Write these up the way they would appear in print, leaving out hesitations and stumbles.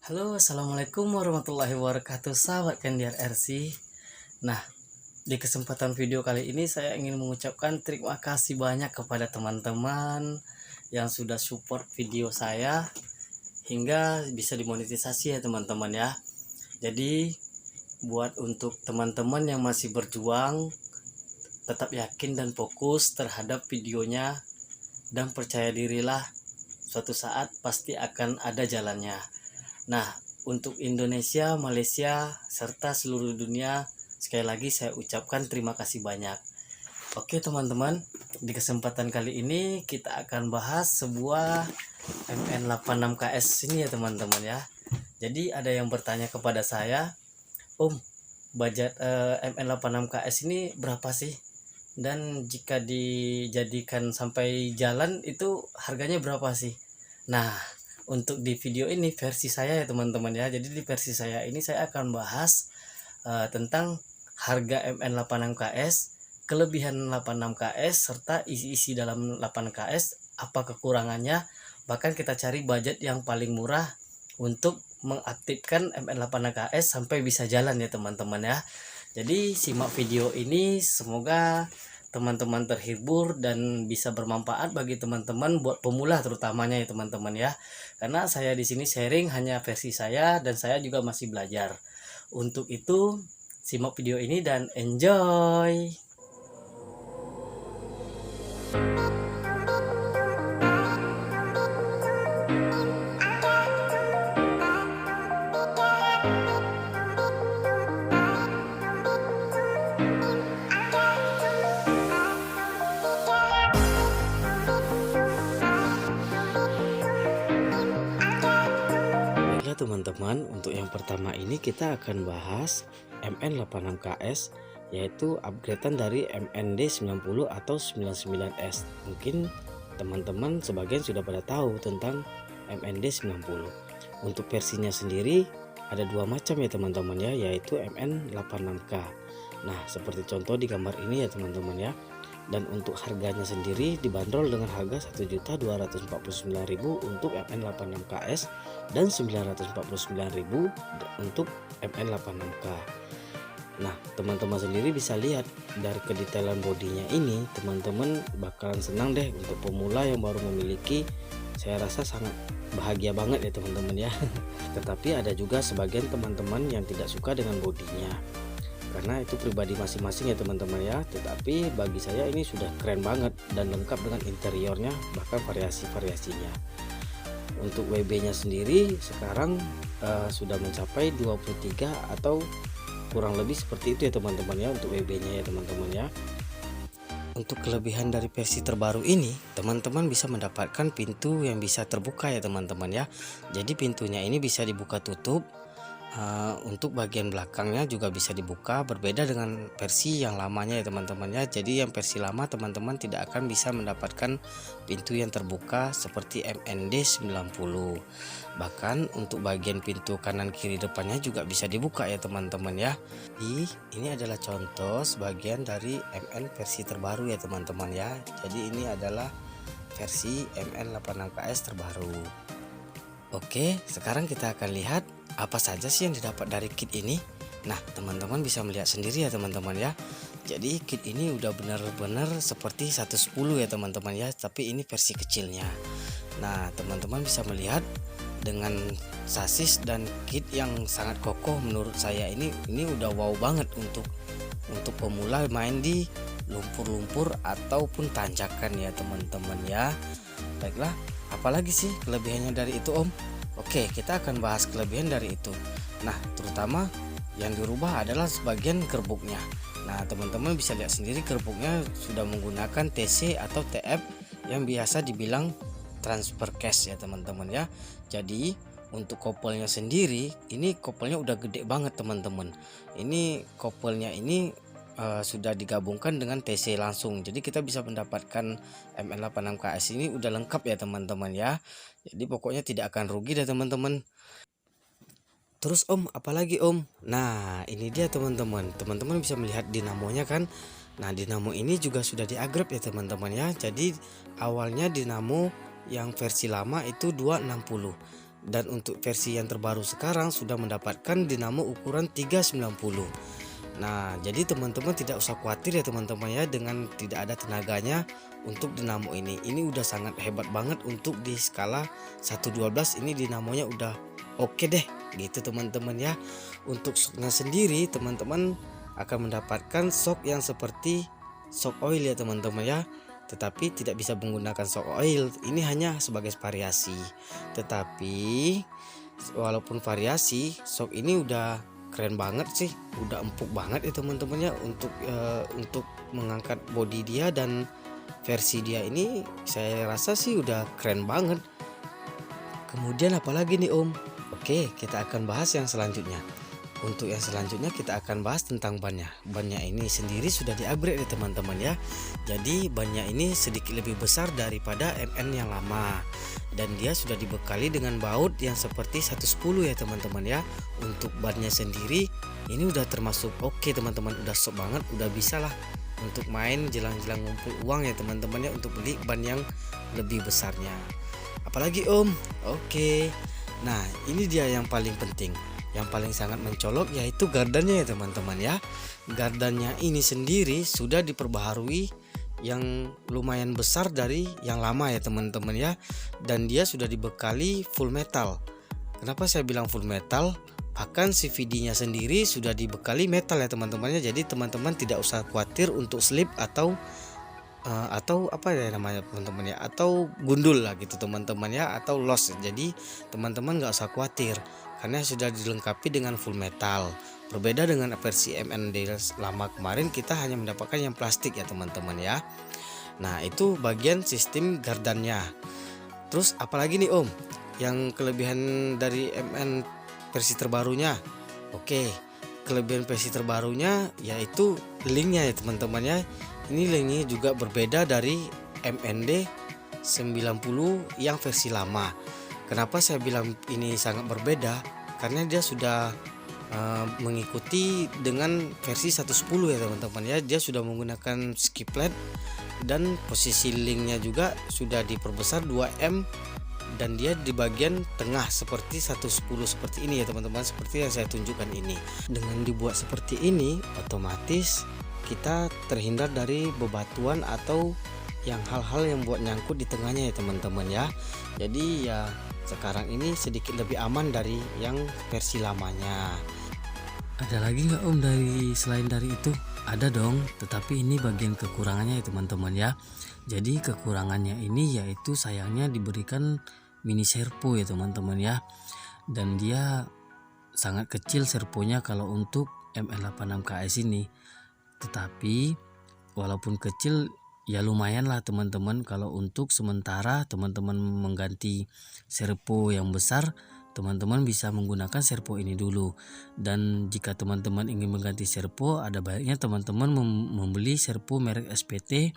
Halo, assalamualaikum warahmatullahi wabarakatuh, sahabat Kendiar RC. Nah, di kesempatan video kali ini saya ingin mengucapkan terima kasih banyak kepada teman-teman yang sudah support video saya hingga bisa dimonetisasi ya teman-teman ya. Jadi buat untuk teman-teman yang masih berjuang, tetap yakin dan fokus terhadap videonya dan percaya dirilah, suatu saat pasti akan ada jalannya. Nah, untuk Indonesia, Malaysia, serta seluruh dunia, sekali lagi saya ucapkan terima kasih banyak. Oke teman-teman, di kesempatan kali ini kita akan bahas sebuah MN86KS ini ya teman-teman ya. Jadi ada yang bertanya kepada saya, Om, budget MN86KS ini berapa sih? Dan jika dijadikan sampai jalan itu harganya berapa sih? Nah, untuk di video ini versi saya ya teman-teman ya. Jadi di versi saya ini saya akan bahas tentang harga MN86KS, kelebihan 86KS serta isi-isi dalam 8KS, apa kekurangannya. Bahkan kita cari budget yang paling murah untuk mengaktifkan MN86KS sampai bisa jalan ya teman-teman ya. Jadi simak video ini, semoga teman-teman terhibur dan bisa bermanfaat bagi teman-teman buat pemula terutamanya ya teman-teman ya. Karena saya di sini sharing hanya versi saya dan saya juga masih belajar. Untuk itu simak video ini dan enjoy. Baiklah teman-teman, untuk yang pertama ini kita akan bahas MN86KS, yaitu upgradean dari MND90 atau 99S. Mungkin teman-teman sebagian sudah pada tahu tentang MND90. Untuk versinya sendiri ada dua macam ya teman-teman ya, yaitu MN86K. Nah, seperti contoh di gambar ini ya teman-teman ya. Dan untuk harganya sendiri dibanderol dengan harga 1.249.000 untuk MN86KS dan 949.000 untuk MN86K. Nah, teman-teman sendiri bisa lihat dari kedetailan bodinya ini, teman-teman bakalan senang deh untuk pemula yang baru memiliki. Saya rasa sangat bahagia banget ya teman-teman ya. Tetapi ada juga sebagian teman-teman yang tidak suka dengan bodinya, karena itu pribadi masing-masing ya teman-teman ya. Tetapi bagi saya ini sudah keren banget dan lengkap dengan interiornya, bahkan variasi-variasinya. Untuk WB nya sendiri sekarang sudah mencapai 23 atau kurang lebih seperti itu ya teman-teman ya, untuk WB nya ya teman-teman ya. Untuk kelebihan dari versi terbaru ini, teman-teman bisa mendapatkan pintu yang bisa terbuka ya teman-teman ya. Jadi pintunya ini bisa dibuka tutup. Untuk bagian belakangnya juga bisa dibuka, berbeda dengan versi yang lamanya ya teman-teman ya. Jadi yang versi lama teman-teman tidak akan bisa mendapatkan pintu yang terbuka seperti MND90. Bahkan untuk bagian pintu kanan kiri depannya juga bisa dibuka ya teman-teman ya. Ini adalah contoh sebagian dari MN versi terbaru ya teman-teman ya. Jadi ini adalah versi MN86KS terbaru. Oke, sekarang kita akan lihat apa saja sih yang didapat dari kit ini. Nah, teman-teman bisa melihat sendiri ya teman-teman ya. Jadi kit ini udah benar-benar seperti 110 ya teman-teman ya, tapi ini versi kecilnya. Nah, teman-teman bisa melihat dengan sasis dan kit yang sangat kokoh, menurut saya ini udah wow banget untuk pemula main di lumpur-lumpur ataupun tanjakan ya teman-teman ya. Baiklah, apalagi sih kelebihannya dari itu Om? Oke, kita akan bahas kelebihan dari itu. Nah, terutama yang dirubah adalah sebagian gerbuknya. Nah, teman-teman bisa lihat sendiri gerbuknya sudah menggunakan TC atau TF yang biasa dibilang transfer case ya teman-teman ya. Jadi untuk kopelnya sendiri, ini kopelnya udah gede banget teman-teman. Ini kopelnya ini sudah digabungkan dengan TC langsung. Jadi kita bisa mendapatkan MN86KS ini udah lengkap ya teman-teman ya. Jadi pokoknya tidak akan rugi deh teman-teman. Terus Om, apalagi Om? Nah, ini dia teman-teman. Teman-teman bisa melihat dinamonya kan. Nah, dinamo ini juga sudah di-upgrade ya teman-teman ya. Jadi awalnya dinamo yang versi lama itu 260. Dan untuk versi yang terbaru sekarang sudah mendapatkan dinamo ukuran 390. Nah, jadi teman-teman tidak usah khawatir ya teman-teman ya dengan tidak ada tenaganya untuk dinamo ini. Ini udah sangat hebat banget untuk di skala 112, ini dinamonya udah oke deh gitu teman-teman ya. Untuk shocknya sendiri teman-teman akan mendapatkan shock yang seperti shock oil ya teman-teman ya. Tetapi tidak bisa menggunakan shock oil, ini hanya sebagai variasi. Tetapi walaupun variasi, shock ini udah keren banget sih, udah empuk banget ya teman-teman ya untuk mengangkat bodi dia, dan versi dia ini saya rasa sih udah keren banget. Kemudian apalagi nih Om? Oke, kita akan bahas yang selanjutnya. Untuk yang selanjutnya kita akan bahas tentang bannya. Bannya ini sendiri sudah di-upgrade ya teman-teman ya. Jadi bannya ini sedikit lebih besar daripada MN yang lama. Dan dia sudah dibekali dengan baut yang seperti 110 ya teman-teman ya. Untuk bannya sendiri ini udah termasuk oke teman-teman, udah sok banget, udah bisa lah untuk main jelang-jelang ngumpul uang ya teman-teman ya, untuk beli ban yang lebih besarnya. Apalagi Om? Oke. Nah, ini dia yang paling penting. Yang paling sangat mencolok yaitu gardannya ya teman-teman ya. Gardannya ini sendiri sudah diperbaharui yang lumayan besar dari yang lama ya teman-teman ya. Dan dia sudah dibekali full metal. Kenapa saya bilang full metal? Bahkan CVD-nya sendiri sudah dibekali metal ya teman-teman ya. Jadi teman-teman tidak usah khawatir untuk slip atau apa ya namanya teman-teman ya, atau gundul lah gitu teman-teman ya, atau loss. Jadi teman-teman nggak usah khawatir karena sudah dilengkapi dengan full metal. Berbeda dengan versi MND lama kemarin, kita hanya mendapatkan yang plastik ya teman-teman ya. Nah, itu bagian sistem gardannya. Terus apalagi nih Om yang kelebihan dari MN versi terbarunya? Oke, kelebihan versi terbarunya yaitu linknya ya teman-teman ya. Ini linknya juga berbeda dari MND 90 yang versi lama. Kenapa saya bilang ini sangat berbeda? Karena dia sudah mengikuti dengan versi 110 ya teman-teman ya. Dia sudah menggunakan skip LED dan posisi linknya juga sudah diperbesar 2M, dan dia di bagian tengah seperti 110 seperti ini ya teman-teman, seperti yang saya tunjukkan ini. Dengan dibuat seperti ini, otomatis kita terhindar dari bebatuan atau yang hal-hal yang buat nyangkut di tengahnya ya teman-teman ya. Jadi ya sekarang ini sedikit lebih aman dari yang versi lamanya. Ada lagi nggak Om selain dari itu? Ada dong, tetapi ini bagian kekurangannya ya teman-teman ya. Jadi kekurangannya ini yaitu sayangnya diberikan mini servo ya teman-teman ya. Dan dia sangat kecil servonya kalau untuk MN86KS ini. Tetapi walaupun kecil ya lumayan lah teman-teman. Kalau untuk sementara teman-teman mengganti servo yang besar, teman-teman bisa menggunakan servo ini dulu. Dan jika teman-teman ingin mengganti servo, ada baiknya teman-teman membeli servo merek SPT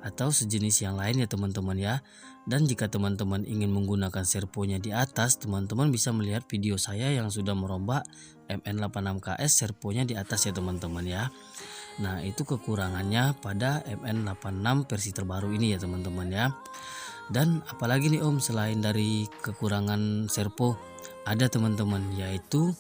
atau sejenis yang lain ya teman-teman ya. Dan jika teman-teman ingin menggunakan servonya di atas, teman-teman bisa melihat video saya yang sudah merombak MN86KS servonya di atas ya teman-teman ya. Nah, itu kekurangannya pada MN86 versi terbaru ini ya teman-teman ya. Dan apalagi nih Om selain dari kekurangan servo, ada teman-teman, yaitu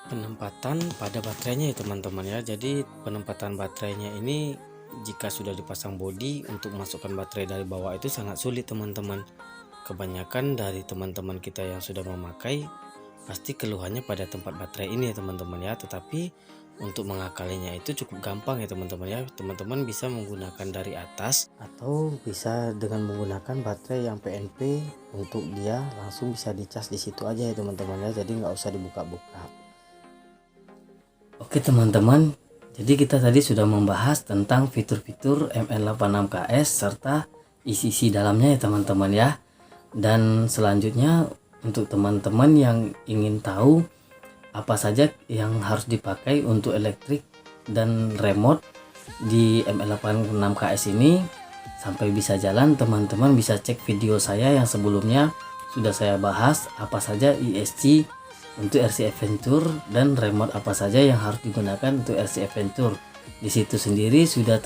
penempatan pada baterainya ya teman-teman ya. Jadi penempatan baterainya ini jika sudah dipasang bodi, untuk masukkan baterai dari bawah itu sangat sulit teman-teman. Kebanyakan dari teman-teman kita yang sudah memakai pasti keluhannya pada tempat baterai ini ya teman-teman ya. Tetapi untuk mengakalinya itu cukup gampang ya teman-teman ya. Teman-teman bisa menggunakan dari atas atau bisa dengan menggunakan baterai yang PNP, untuk dia langsung bisa dicas di situ aja ya teman-teman ya. Jadi nggak usah dibuka-buka. Oke teman-teman, jadi kita tadi sudah membahas tentang fitur-fitur MN86KS serta isi-isi dalamnya ya teman-teman ya. Dan selanjutnya untuk teman-teman yang ingin tahu apa saja yang harus dipakai untuk elektrik dan remote di MN86KS ini sampai bisa jalan, teman-teman bisa cek video saya yang sebelumnya. Sudah saya bahas apa saja ESC untuk RC Adventure dan remote apa saja yang harus digunakan untuk RC Adventure. Di situ sendiri sudah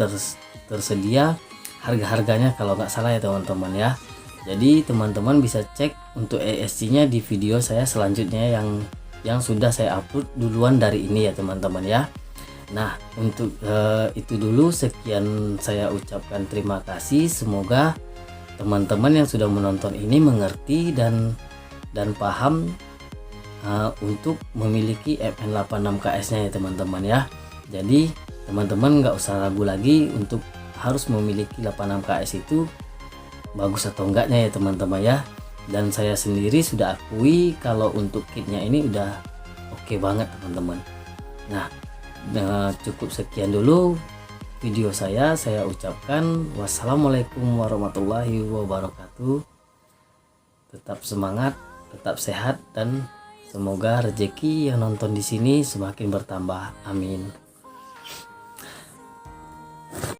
tersedia harga-harganya kalau nggak salah ya teman-teman ya. Jadi teman-teman bisa cek untuk ESC-nya di video saya selanjutnya yang sudah saya upload duluan dari ini ya teman-teman ya. Nah untuk itu dulu, sekian saya ucapkan terima kasih. Semoga teman-teman yang sudah menonton ini mengerti dan paham untuk memiliki MN86KS nya ya teman-teman ya. Jadi teman-teman nggak usah ragu lagi untuk harus memiliki 86KS itu bagus atau enggaknya ya teman-teman ya. Dan saya sendiri sudah akui kalau untuk kitnya ini udah oke banget teman-teman. Nah cukup sekian dulu video saya ucapkan wassalamualaikum warahmatullahi wabarakatuh. Tetap semangat, tetap sehat, dan semoga rezeki yang nonton di sini semakin bertambah, amin.